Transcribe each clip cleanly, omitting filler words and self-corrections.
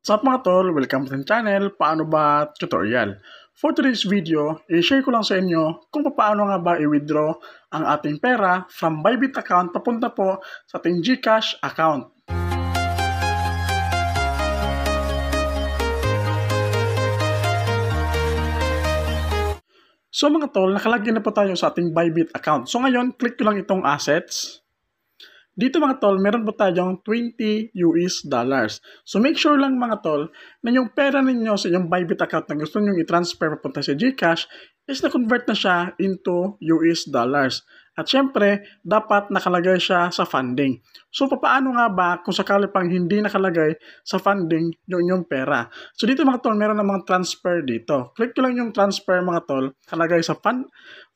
What's up mga tol? Welcome to the channel, Paano Ba Tutorial. For today's video, i-share ko lang sa inyo kung paano nga ba i-withdraw ang ating pera from Bybit account papunta po sa ating GCash account. So mga tol, nakalagin na po tayo sa ating Bybit account. So ngayon, click ko lang itong assets. Dito mga tol, meron po tayong $20. So make sure lang mga tol na yung pera ninyo sa yung Bybit account na gusto nyo i-transfer papunta sa GCash is na-convert na siya into US dollars. At syempre, dapat nakalagay siya sa funding. So paano nga ba kung sakali pang hindi nakalagay sa funding yung inyong pera? So dito mga tol, meron namang transfer dito. Click ko lang yung transfer mga tol, nakalagay sa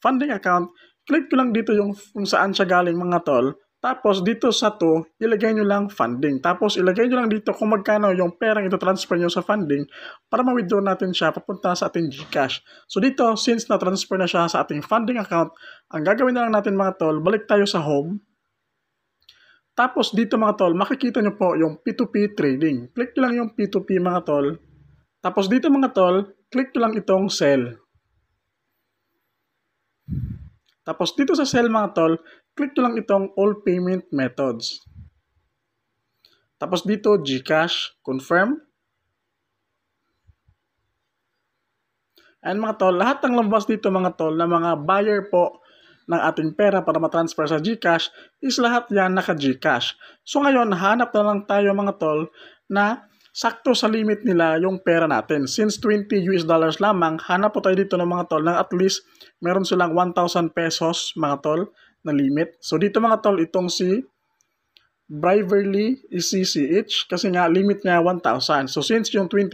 funding account. Click ko lang dito yung kung saan siya galing mga tol. Tapos dito sa to, ilagay nyo lang funding. Tapos ilagay nyo lang dito kung magkano yung perang ito transfer nyo sa funding para ma-withdraw natin siya papunta sa ating GCash. So dito, since na-transfer na siya sa ating funding account, ang gagawin na lang natin mga tol, balik tayo sa home. Tapos dito mga tol, makikita nyo po yung P2P trading. Click nyo lang yung P2P mga tol. Tapos dito mga tol, click nyo lang itong sell. Tapos dito sa sell mga tol, click nyo lang itong all payment methods. Tapos dito GCash, confirm. And mga tol, lahat ng lumabas dito mga tol na mga buyer po ng ating pera para matransfer sa GCash is lahat yan naka-GCash. So ngayon, hanap na lang tayo mga tol na sakto sa limit nila yung pera natin. Since $20 lamang, hanap po tayo dito ng mga tol na at least meron silang 1,000 pesos mga tol na limit. So dito mga tol, itong si Briverly is CCH kasi nga limit niya 1,000. So since yung $20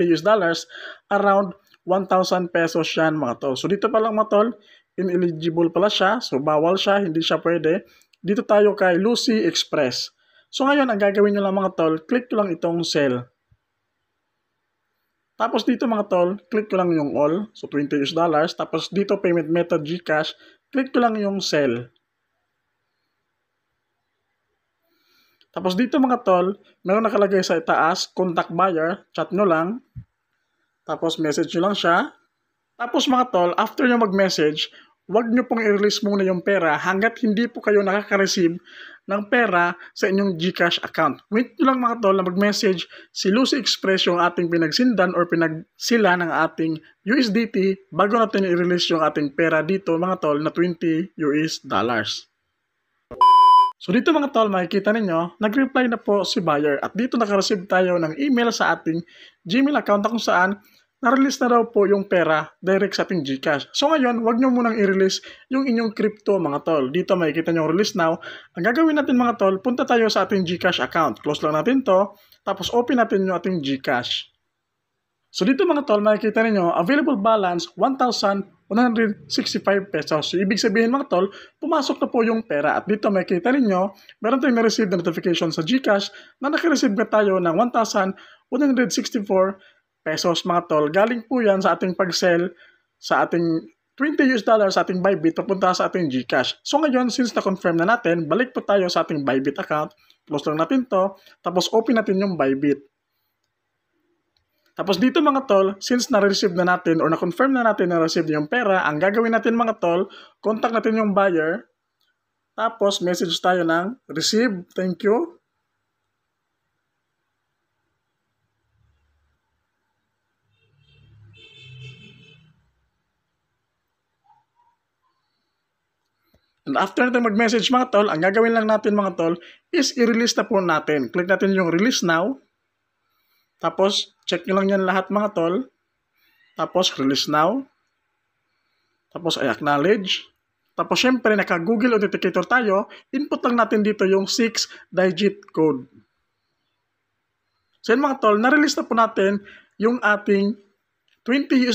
around 1,000 pesos yan mga tol. So dito pa lang mga tol, ineligible pala siya. So bawal siya, hindi siya pwede. Dito tayo kay Lucy Express. So ngayon, ang gagawin nyo lang mga tol, click ko lang itong sell. Tapos dito mga tol, click ko lang yung all. So $20. Tapos dito payment method GCash, click ko lang yung sell. Tapos dito mga tol, meron nakalagay sa itaas, contact buyer, chat nyo lang. Tapos message nyo lang siya. Tapos mga tol, after nyo mag-message, huwag nyo pong i-release muna yung pera hanggat hindi po kayo nakaka-receive ng pera sa inyong GCash account. Wait nyo lang mga tol na mag-message si Lucy Express yung ating pinagsindan or pinagsila ng ating USDT bago natin i-release yung ating pera dito mga tol na $20. So dito mga tol, makikita ninyo, nag-reply na po si buyer at dito naka-receive tayo ng email sa ating Gmail account kung saan na-release na daw po yung pera direct sa ating GCash. So ngayon, wag nyo munang i-release yung inyong crypto mga tol. Dito makikita nyo release now. Ang gagawin natin mga tol, punta tayo sa ating GCash account. Close lang natin to. Tapos open natin yung ating GCash. So dito mga tol, makikita niyo available balance 1,165 pesos. So ibig sabihin mga tol, pumasok na po yung pera. At dito makikita niyo, meron tayong na-receive na notification sa GCash na naka-receive na tayo ng 1,164 pesos mga tol. Galing po yan sa ating pag-sell sa ating $20 sa ating Bybit papunta sa ating GCash. So ngayon, since na-confirm na natin, balik po tayo sa ating Bybit account. Close lang natin to. Tapos open natin yung Bybit. Tapos dito mga tol, since na-receive na natin or na-confirm na natin na receive yung pera, ang gagawin natin mga tol, contact natin yung buyer. Tapos message tayo ng receive, thank you. And after natin mag-message mga tol, ang gagawin lang natin mga tol is i-release na po natin. Click natin yung release now. Tapos, check nyo lang yan lahat mga tol. Tapos, release now. Tapos, I acknowledge. Tapos, syempre, naka-Google Authenticator tayo. Input lang natin dito yung 6-digit code. So, yun mga tol, na-release na po natin yung ating $20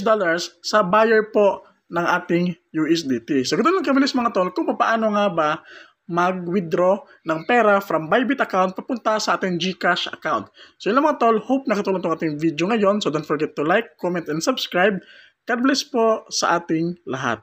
sa buyer po ng ating USDT. So, ganoon lang kabilis mga tol kung paano nga ba mag-withdraw ng pera from Bybit account papunta sa ating GCash account. So, yun lang mga tol. Hope nakatulong itong ating video ngayon. So, don't forget to like, comment, and subscribe. God bless po sa ating lahat.